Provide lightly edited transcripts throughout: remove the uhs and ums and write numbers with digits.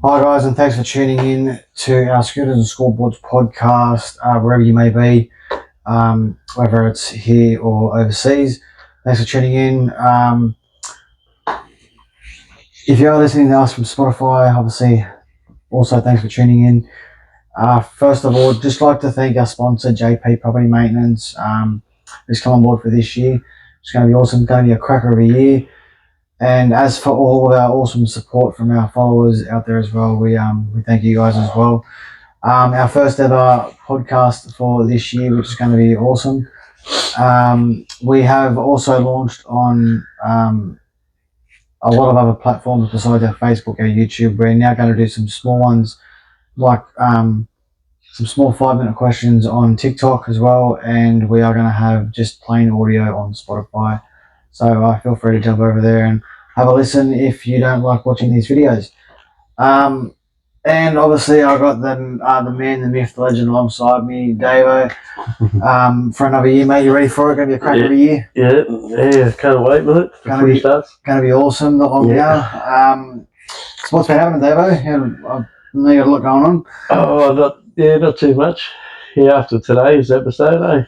Hi guys, and thanks for tuning in to our Scooters and Scoreboards podcast, wherever you may be, whether it's here or overseas. Thanks for tuning in. If you are listening to us from Spotify, obviously, also thanks for tuning in. First of all, just like to thank our sponsor, JP Property Maintenance, who's come on board for this year. It's going to be awesome. It's going to be a cracker of a year. And as for all of our awesome support from our followers out there as well, we thank you guys as well. Our first ever podcast for this year, which is going to be awesome. We have also launched on a lot of other platforms besides our Facebook, our YouTube. We're now going to do some small ones, like some small 5-minute questions on TikTok as well, and we are going to have just plain audio on Spotify. So feel free to jump over there and have a listen if you don't like watching these videos. And obviously I got the man, the myth, the legend alongside me, Davo, for another year, mate. You ready for it? Going to be a crack of a year? Yeah, can't wait, mate. Going to be awesome, not long now. So what's been happening, Davo? I know you got a lot going on. Oh, not too much. Yeah, after today's episode, eh?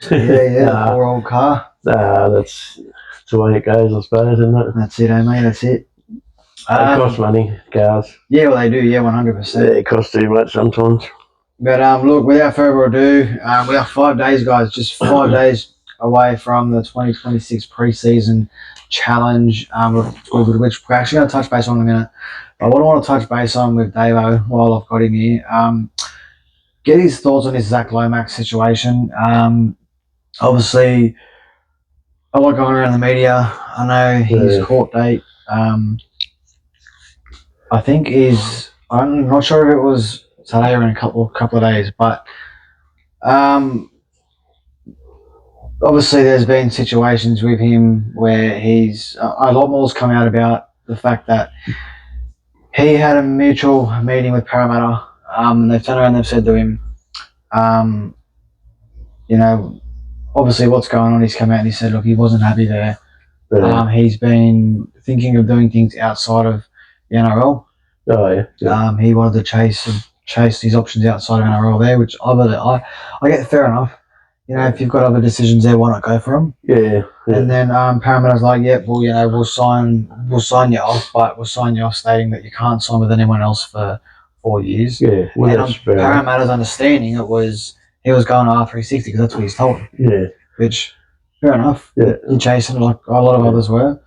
The poor old car. That's the way it goes, I suppose, isn't it? That's it, mate, that's it. They cost money, cars. Yeah, well, they do, 100%. Yeah, it costs too much sometimes. But look, without further ado, we are 5 days, guys, just 5 days away from the 2026 pre-season challenge, which we're actually going to touch base on in a minute. But what I want to touch base on with Davo while I've got him here, get his thoughts on this Zach Lomax situation. Obviously, a lot going around the media. I know his court date, I think I'm not sure if it was today or in a couple of days, but obviously there's been situations with him where he's a lot more's come out about the fact that he had a mutual meeting with Parramatta. They've turned around and they've said to him, obviously what's going on. He's come out and he said, look, he wasn't happy there. He's been thinking of doing things outside of the NRL. Oh yeah. He wanted to chase his options outside of NRL there, which I get fair enough. If you've got other decisions there, why not go for them? Yeah. And then Parramatta's like, we'll sign you off, but we'll sign you off stating that you can't sign with anyone else for 4 years. Yeah. Well, and Parramatta's understanding it was he was going to R360 because that's what he's told him. Yeah. Which, fair enough. Yeah. You're chasing like a lot of others were.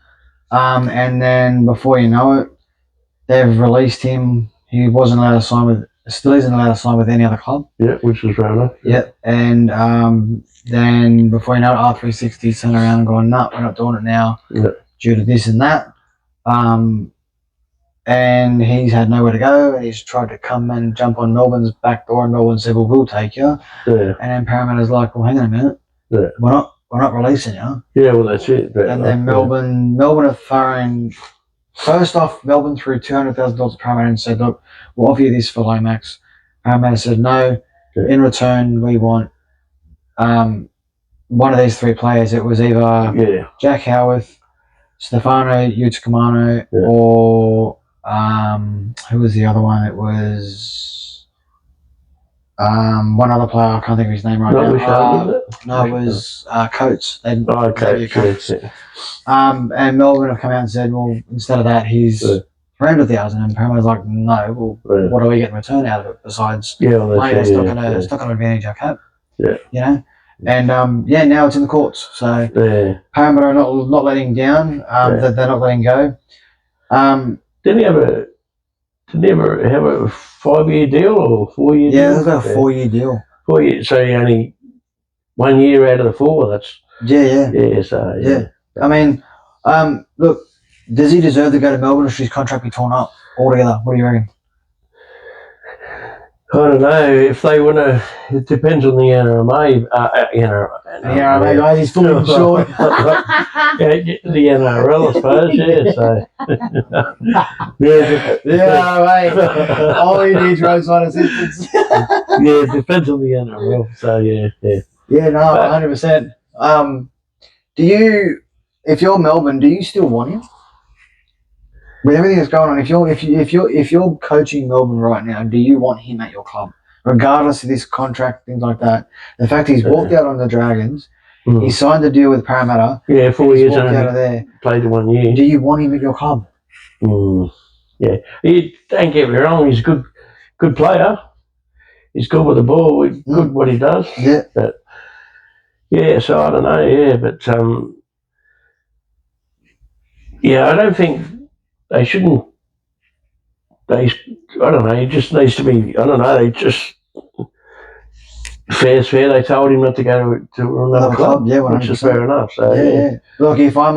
And then before you know it, they've released him. He wasn't allowed to sign still isn't allowed to sign with any other club. Yeah, which is fair enough. Yeah. And then before you know it, R360 turned around and gone, we're not doing it now due to this and that. And he's had nowhere to go, and he's tried to come and jump on Melbourne's back door, and Melbourne said, well, we'll take you. Yeah. And then Parramatta's like, well, hang on a minute. Yeah. We're not releasing you. Yeah, well, that's it. And then Melbourne have thrown... First off, Melbourne threw $200,000 to Parramatta and said, look, we'll offer you this for Lomax. Parramatta said, no. Yeah. In return, we want one of these 3 players. It was either Jack Howarth, Stefano Uticamano, or who was the other one? It was one other player. I can't think of his name right now. No, it was Coates. Coates. Yeah. And Melbourne have come out and said, well, instead of that, he's 300,000, and Parramatta's like, no. Well, what do we get in return out of it besides money that's not going to advantage our cap? Yeah. And now it's in the courts. So Parramatta are not letting down. They're not letting go. Didn't he have a 5-year deal or 4-year deal? Yeah, they've got a 4-year deal. 4 years, so you only 1 year out of the 4. That's Yeah. I mean, look, does he deserve to go to Melbourne, or should his contract be torn up altogether? What do you reckon? I don't know if they want to. It depends on the NRMA. The NRMA guys, he's fully insured. The NRL, I suppose. Mate. All you need is one assistance. It depends on the NRL. So yeah. Yeah, no, 100%. If you're Melbourne, do you still want him? with everything that's going on, if you're coaching Melbourne right now, do you want him at your club, regardless of this contract, things like that? The fact he's walked out on the Dragons, he signed a deal with Parramatta. Yeah, 4 years walked and out of there. Played 1 year. Do you want him at your club? Yeah, don't get me wrong. He's a good player. He's good with the ball. Good what he does. Yeah. But yeah, so I don't know. Yeah, but yeah, I don't think they shouldn't. I don't know. He just needs to be. I don't know. They just fair's fair. They told him not to go to another club. Yeah, 100%. Which is fair enough. So yeah. Look, if I'm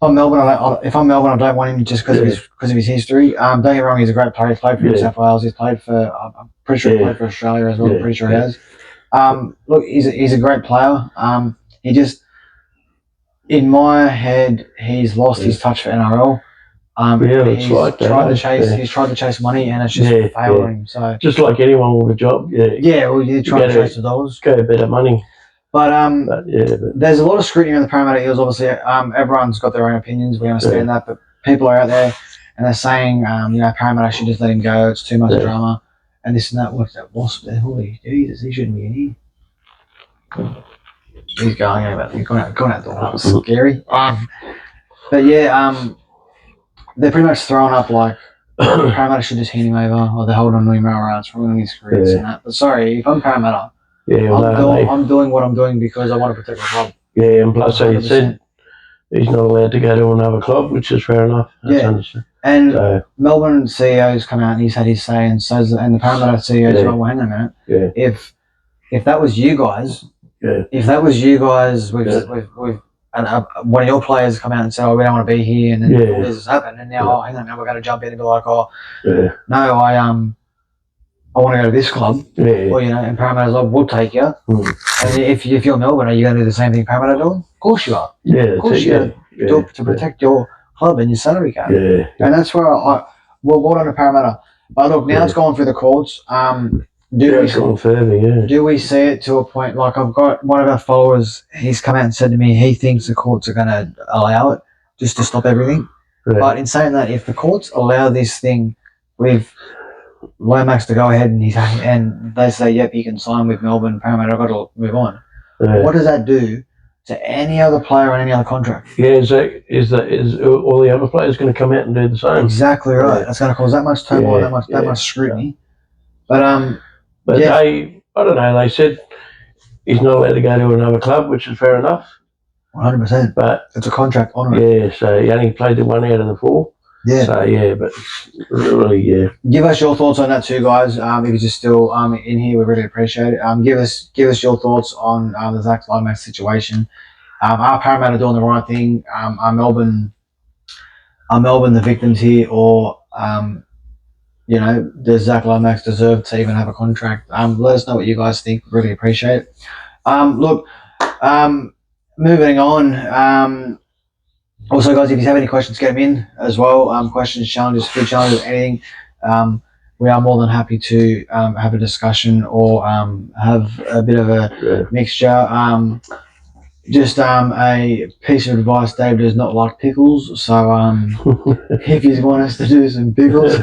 Melbourne, I don't want him just because of his history. Don't get me wrong, he's a great player. He's played for New South Wales. He's played for. I'm pretty sure he played for Australia as well. I'm pretty sure he has. Look, he's a great player. He just, in my head, he's lost his touch for NRL. He's tried to chase money, and it's just failed him. So just like anyone with a job, well, you try to chase the dollars, go better money. But there's a lot of scrutiny on the Parramatta Eels. Obviously, everyone's got their own opinions. We understand that, but people are out there and they're saying, Parramatta should just let him go. It's too much drama, and this and that. What's that wasp there? Holy Jesus, he shouldn't be in here. He's going out the door. That was scary. But yeah, they're pretty much throwing up like Parramatta should just hand him over, or they're holding on to him rights for winning his careers and that. But sorry, if I'm Parramatta, I'm doing what I'm doing because I want to protect my club. Yeah, and plus, so you said he's not allowed to go to another club, which is fair enough. And Melbourne CEO's come out and he's had his say, and the Parramatta CEO's like, well, hang on a minute. If that was you guys, with one of your players come out and say, "Oh, we don't want to be here," and then all this has happened, and now, hang on, now we're going to jump in and be like, "Oh, no, I want to go to this club," or and Parramatta's like, "We'll take you." And if you're Melbourne, are you going to do the same thing Parramatta doing? Of course you are. Of course you are. Do it to protect your club and your salary cap. And that's where well done to Parramatta. But look, now it's gone through the courts. Do we see it to a point, like I've got one of our followers, he's come out and said to me he thinks the courts are going to allow it just to stop everything. But in saying that, if the courts allow this thing with Lomax to go ahead and they say, yep, you can sign with Melbourne, Parramatta, I've got to move on. What does that do to any other player on any other contract? Is all the other players going to come out and do the same? Exactly right. That's going to cause that much turmoil, that much scrutiny. But I don't know. They said he's not allowed to go to another club, which is fair enough. 100%. But it's a contract on it. Yeah, so he only played the 1 out of the 4. Yeah. So but really, Give us your thoughts on that too, guys. If you're just still in here, we really appreciate it. Give us your thoughts on the Zach Lomax situation. Are Parramatta doing the right thing? Are Melbourne the victims here, or does Zach Lomax deserve to even have a contract? Let us know what you guys think. Really appreciate it. Moving on. Also, guys, if you have any questions, get them in as well. Questions, challenges, food challenges, anything. We are more than happy to have a discussion or have a bit of a mixture. Just a piece of advice: Dave does not like pickles, so if you want us to do some pickles,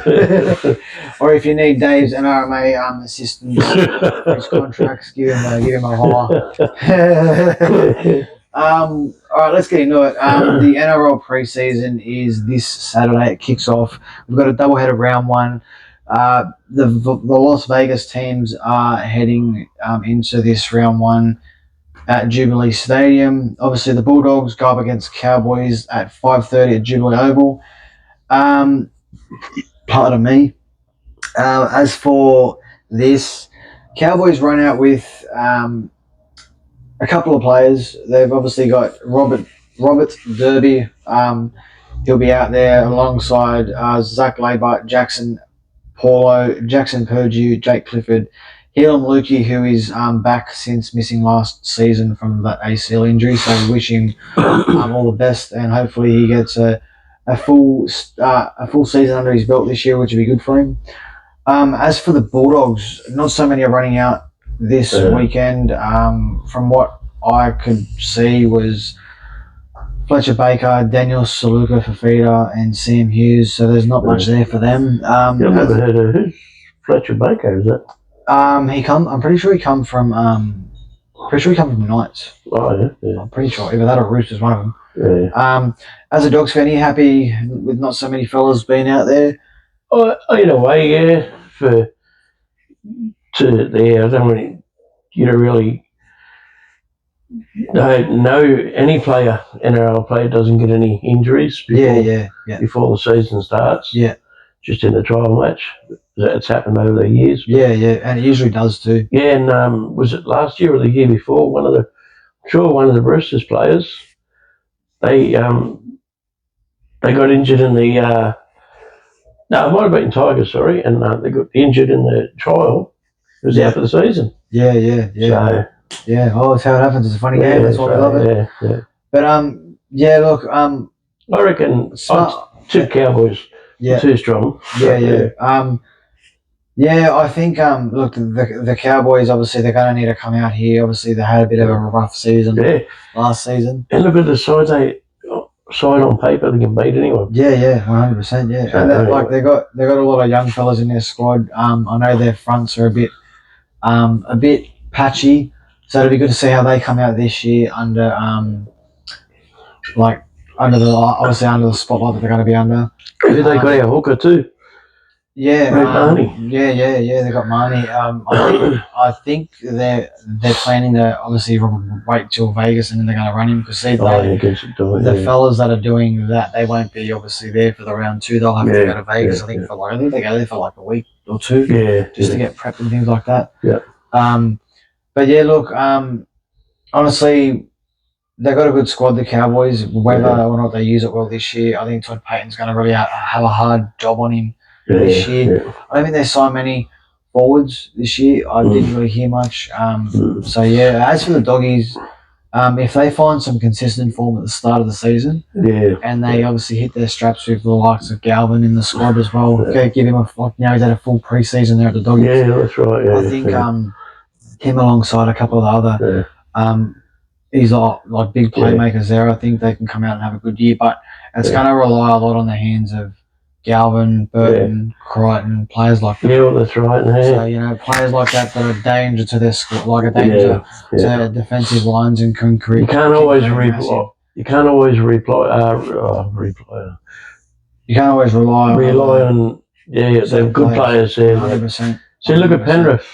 or if you need Dave's nrma assistance for his contracts, give him a holler. All right, let's get into it. The NRL preseason is this Saturday. It kicks off. We've got a doubleheader round 1. The Las Vegas teams are heading into this round 1 at Jubilee Stadium. Obviously, the Bulldogs go up against Cowboys at 5:30 at Jubilee Oval. Pardon me. As for this, Cowboys run out with a couple of players. They've obviously got Robert Derby. He'll be out there alongside Zach Labart, Jackson Paulo, Jackson Purdue, Jake Clifford, Helam Lukey, who is back since missing last season from that ACL injury. So we wish him all the best, and hopefully he gets a full season under his belt this year, which would be good for him. As for the Bulldogs, not so many are running out this weekend. From what I could see was Fletcher Baker, Daniel Saluka Fafita, and Sam Hughes. So there's not much there for them. I've never heard of who's Fletcher Baker. Is that? I'm pretty sure he come from. Pretty sure he come from Knights. Oh yeah. I'm pretty sure either that or Roosters, one of them. Yeah. As a Dogs fan, are you happy with not so many fellas being out there? Oh, in a way, yeah. I don't really, you don't really know any player, NRL player, doesn't get any injuries before before the season starts. Yeah. Just in the trial match. It's happened over the years. Yeah, and it usually does too. Yeah, and was it last year or the year before? One of the Roosters players, they got injured in the. No, it might have been Tigers, sorry, and they got injured in the trial. It was out for the season. Yeah. So, Oh, that's how it happens. It's a funny game. That's why we love it. Yeah. But look, I reckon two Cowboys. Yeah. Too strong. Yeah. I think look, the Cowboys, obviously they're going to need to come out here. Obviously they had a bit of a rough season last season. And look at the side on paper they can beat anyone. Yeah, 100%. Yeah, and they got a lot of young fellas in their squad. I know their fronts are a bit patchy, so it'll be good to see how they come out this year under under the spotlight that they're going to be under. They got our hooker too. Yeah, Marnie. They got Marnie. I think they're planning to obviously wait till Vegas and then they're going to run him because the fellas that are doing that, they won't be obviously there for the round 2. They'll have to go to Vegas. I think they go there for like a week or 2. Just to get prepped and things like that. Yeah. But yeah, look. Honestly, they've got a good squad, the Cowboys. Whether or not they use it well this year, I think Todd Payton's going to really have a hard job on him this year. I don't think they signed many forwards this year. I didn't really hear much. So yeah, as for the Doggies, if they find some consistent form at the start of the season, and they obviously hit their straps with the likes of Galvin in the squad as well, give him he's had a full pre-season there at the Doggies. Yeah, that's right. Yeah, I think him alongside a couple of the other. He's like big playmakers there. I think they can come out and have a good year, but it's going to rely a lot on the hands of Galvin, Burton, Crichton, players like that. Yeah, well, that's right. Yeah. So players like that are a danger to their squad, like a danger to defensive lines and can create. You can't always rely. You can't always rely on. Yeah, they're good players there. 100%. See, look at Penrith.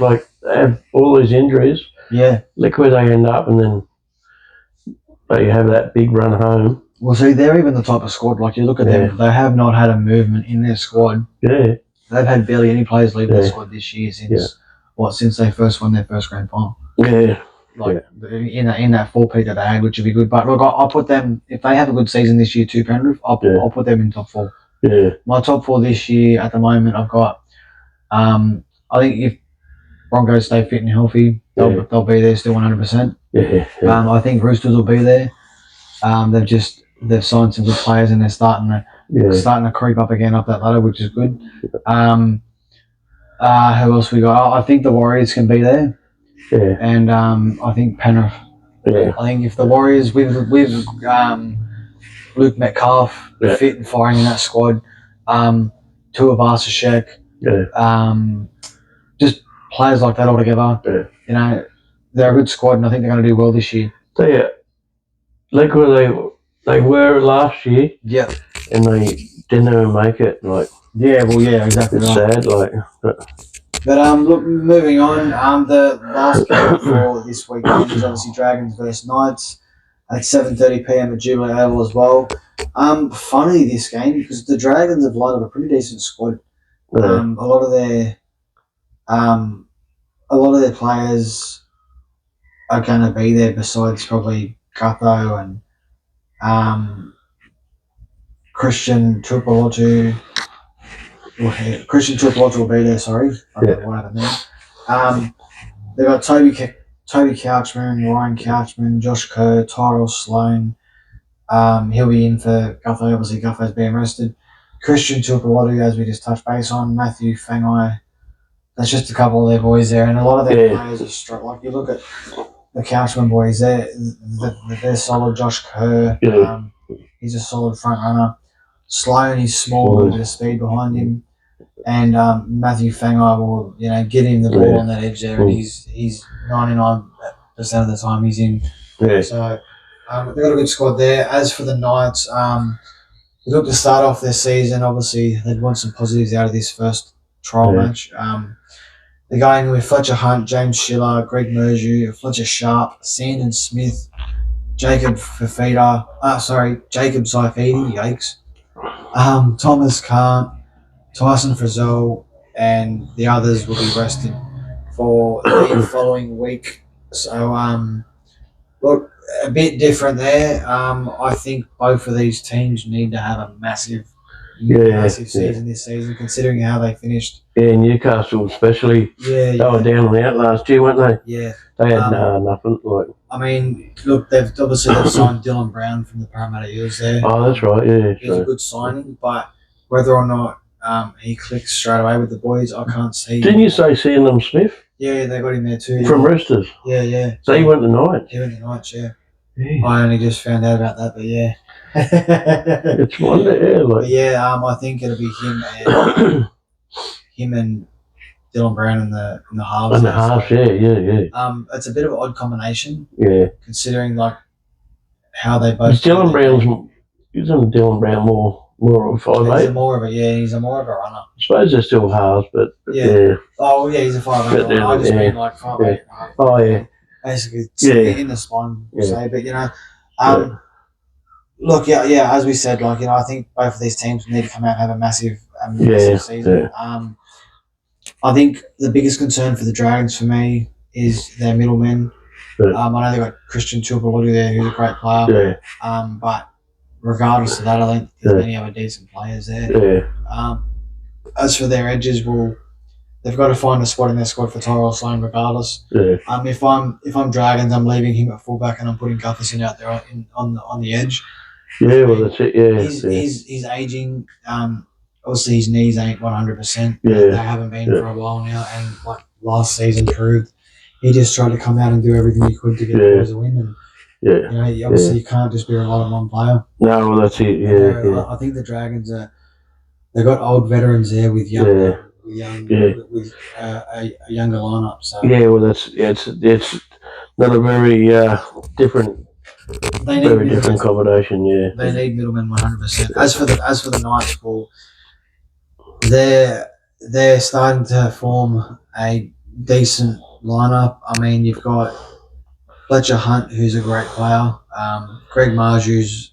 Like they have all these injuries. Yeah. Look where they end up, and then they have that big run home. Well, see, they're even the type of squad, like you look at them, they have not had a movement in their squad. Yeah. They've had barely any players leave their squad this year since they first won their first grand final. Yeah. In that 4-peat that they had, which would be good. But look, I'll put them, if they have a good season this year too, Penrith, I'll put them in top 4. Yeah. My top 4 this year at the moment, I've got, I think if Broncos stay fit and healthy, they'll be there still 100%. Yeah. I think Roosters will be there. They've signed some good players and they're starting to creep up again up that ladder, which is good. Who else we got? I think the Warriors can be there. Yeah. And I think Penrith. Yeah. I think if the Warriors with Luke Metcalf fit and firing in that squad, Tuivasa-Sheck, just players like that all together. Yeah. They're a good squad, and I think they're going to do well this year. So like where they were last year. Yeah. And they didn't even make it. Exactly. It's sad. But look, moving on. The last game for this weekend is obviously Dragons versus Knights at 7:30 p.m. at Jubilee Oval as well. Funny this game because the Dragons have lined up a pretty decent squad. A lot of their players are going to be there. Besides probably Gutho and Christian Tuipulotu. Christian Tuipulotu will be there. Sorry, I don't know what happened there. They've got Toby Couchman, Ryan Couchman, Josh Kerr, Tyrell Sloan. He'll be in for Gutho. Obviously, Gutho's being rested. Christian Tuipulotu, as we just touched base on. Matthew Fangai. That's just a couple of their boys there, and a lot of their players are strong. Like you look at the Couchman boys. They're solid. Josh Kerr, Yeah. he's a solid front runner. Sloan, he's small, got a bit of speed behind him. And Matthew Fangai will, get him the ball on that edge there, and he's 99% of the time he's in. Yeah. So they've got a good squad there. As for the Knights, they look to start off their season. Obviously, they'd want some positives out of this first trial match. They're going with Fletcher Hunt, James Schiller, Greg Merju, Fletcher Sharp, Sandon Smith, Jacob Saifidi, yikes. Thomas Kant, Tyson Frizzell, and the others will be rested for the following week. So, look, a bit different there. I think both of these teams need to have a massive season this season, considering how they finished. Yeah, Newcastle especially. Yeah, they were down and out last year, weren't they? Yeah, they had nothing. I mean, look, they've signed Dylan Brown from the Parramatta Eels there. Oh, that's right. Yeah, he's a good signing, but whether or not he clicks straight away with the boys, I can't see. Didn't you say Sandon Smith? Yeah, they got him there too. From Roosters? Yeah. So he went to Knights? He went to Knights, yeah. I only just found out about that, but yeah. It's wonder, yeah. But yeah, I think it'll be him and Dylan Brown in the halves. In the halves, yeah. It's a bit of an odd combination. Yeah. Considering how they both. Isn't Dylan Brown more of a 5'8"? He's more of a runner. I suppose they're still halves, but yeah. Oh yeah, he's a 5'8". I just mean like 5'8". Oh yeah. Basically, in the spine, say. But look, as we said, I think both of these teams need to come out and have a massive season. Yeah. I think the biggest concern for the Dragons for me is their middlemen. I know they've got Christian Tuipulotu there, who's a great player. Yeah. But regardless of that, I think there's many other decent players there. Yeah. As for their edges, they've got to find a spot in their squad for Tyrell Sloan regardless. Yeah. If I'm Dragons, I'm leaving him at fullback and I'm putting Gutherson out there on the edge. Yeah, well that's it. Yeah. He's aging. Obviously his knees ain't 100%. Yeah. They haven't been for a while now, and like last season proved, he just tried to come out and do everything he could to get the boys a win. And you can't just be relying on one player. No, well that's it. Yeah. I think the Dragons they've got old veterans there with young. With a younger lineup. So well, it's not a very different, different combination. Yeah, they need middlemen 100%. As for the Knights, they're starting to form a decent lineup. I mean, you've got Fletcher Hunt, who's a great player. Greg Marju's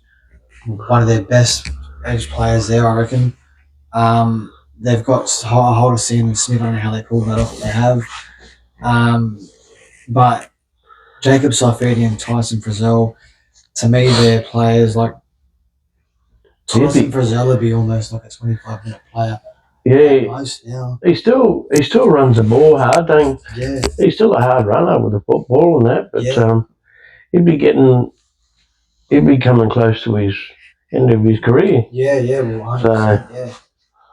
one of their best edge players there, I reckon. They've got a hold of Sandon Smith. I don't know how they pulled that off, but they have. But Jacob Saifidi and Tyson Frizzell, to me, they're players like Tyson Frizzell would be almost like a 25-minute player. Yeah, he still runs the ball hard. He's still a hard runner with the football and that, but he'd be coming close to his end of his career. Yeah, well, 100%, yeah.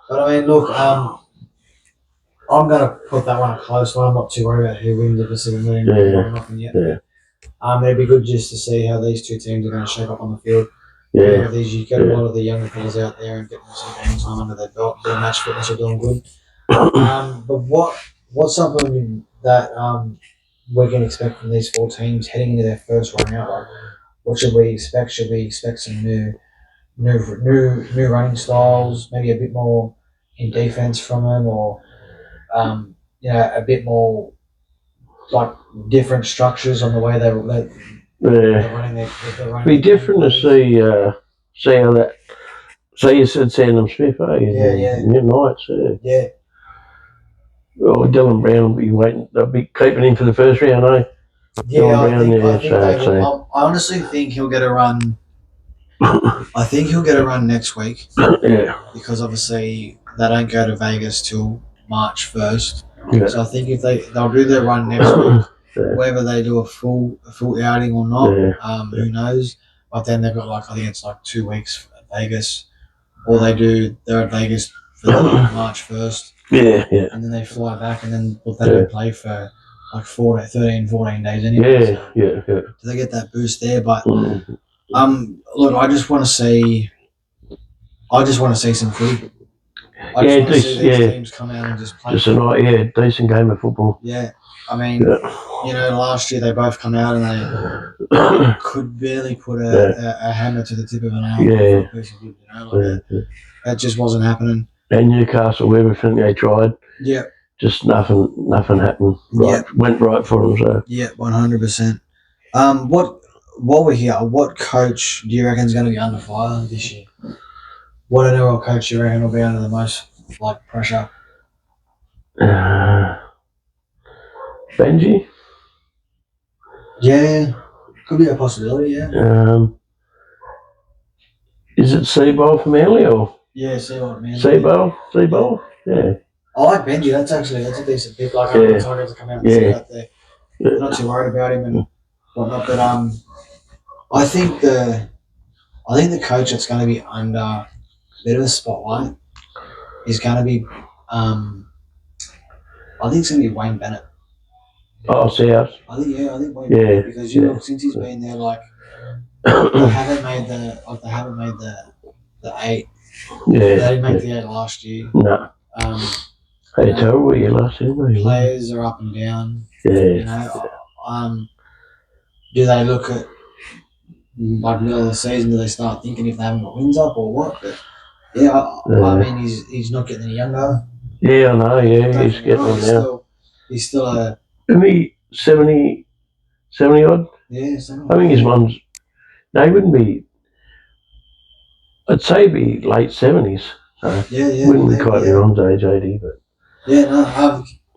But I mean, look, I'm going to put that one a close one. I'm not too worried about who wins. Obviously, we're nothing yet. It'd be good just to see how these two teams are going to shape up on the field. Yeah. You get a lot of the younger fellas out there and get them some game time under their belt. Their match fitness are doing good. But what's something that we can expect from these four teams heading into their first run out? Like, what should we expect? Should we expect some new running styles? Maybe a bit more in defense from them, or a bit more like different structures on the way they're running their It'd be different to see how that. So you said Sandon Smith, Knights, yeah. Well, Dylan Brown will be waiting. They'll be keeping him for the first round, eh? Yeah, I honestly think he'll get a run. I think he'll get a run next week. Yeah. Because obviously they don't go to Vegas till March 1st. Yeah. So I think if they'll do their run next week, whether they do a full outing or not, who knows? But then they've got I think it's 2 weeks at Vegas, or they're at Vegas for March 1st. Yeah. And then they fly back, and then they don't play for like 14 days anyway. So Yeah. do they get that boost there? But Mm. look, I just want to see some footy. I just want to see these teams come out and just play. Just a decent game of football. Yeah, I mean, you know, last year they both come out and they could barely put a hammer to the tip of a nail. For a piece of wood, you know, like that just wasn't happening. And Newcastle, everything they tried, just nothing happened. Right, went right for them. So 100%. While we're here, what coach do you reckon is going to be under fire this year? What NRL coach do you reckon will be under the most pressure? Benji. Yeah, could be a possibility. Yeah. Is it Seabold from Manly or? Yeah, Seabold from Manly. Seabold. Yeah. I like Benji. That's a decent pick. Like I Tigers to come out and sit out there. I'm not too worried about him and whatnot. But I think the coach that's going to be under a bit of a spotlight is going to be I think it's going to be Wayne Bennett. Oh, South. I think Wayne Bennett, because look, since he's been there, they haven't made the 8. Yeah. They didn't make the 8 last year. No. Hey, terrible year last year. Players are up and down. Yeah. You know, do they look at middle of the season? Do they start thinking if they haven't got wins up or what? But I mean, he's not getting any younger. Yeah, I know. Yeah, he's getting on now. He's still a. Isn't he 70 odd? Yeah, 70. I think his mum's. No, he wouldn't be. I'd say be late 70s. So wouldn't be quite your mum's age, 80, but. Yeah, no.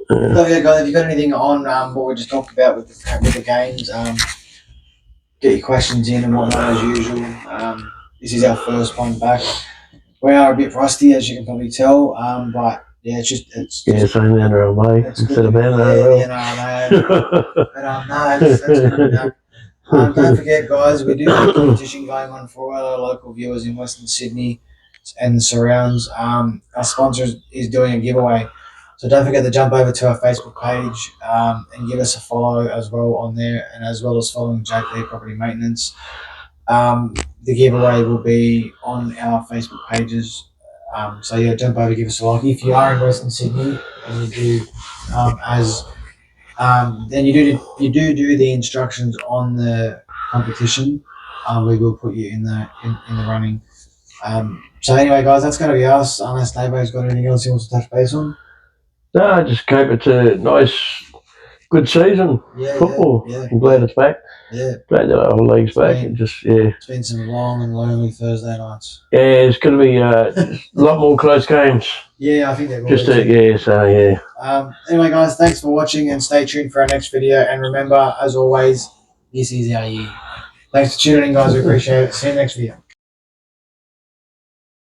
Guys, if you got anything on what we just talked about with the games, get your questions in and whatnot as usual. This is our first one back. We are a bit rusty, as you can probably tell, but yeah, it's saying the nrma instead of NRL. Yeah, but that's good enough. Don't forget, guys, we do have a competition going on for our local viewers in Western Sydney and the surrounds. Our sponsor is doing a giveaway. So don't forget to jump over to our Facebook page and give us a follow as well on there, and as well as following JP Property Maintenance. The giveaway will be on our Facebook pages. So yeah, jump over, give us a like. If you are in Western Sydney and you do then you do the instructions on the competition, we will put you in the running. So anyway, guys, that's going to be us. Unless Dave's got anything else he wants to touch base on. No, just keep it to nice, good season football. Yeah. I'm glad it's back. Yeah. Glad that our whole league's back. It's been some long and lonely Thursday nights. Yeah, it's going to be a lot more close games. Yeah, I think they will. Anyway, guys, thanks for watching and stay tuned for our next video. And remember, as always, this is our year. Thanks for tuning in, guys. We appreciate it. See you next video.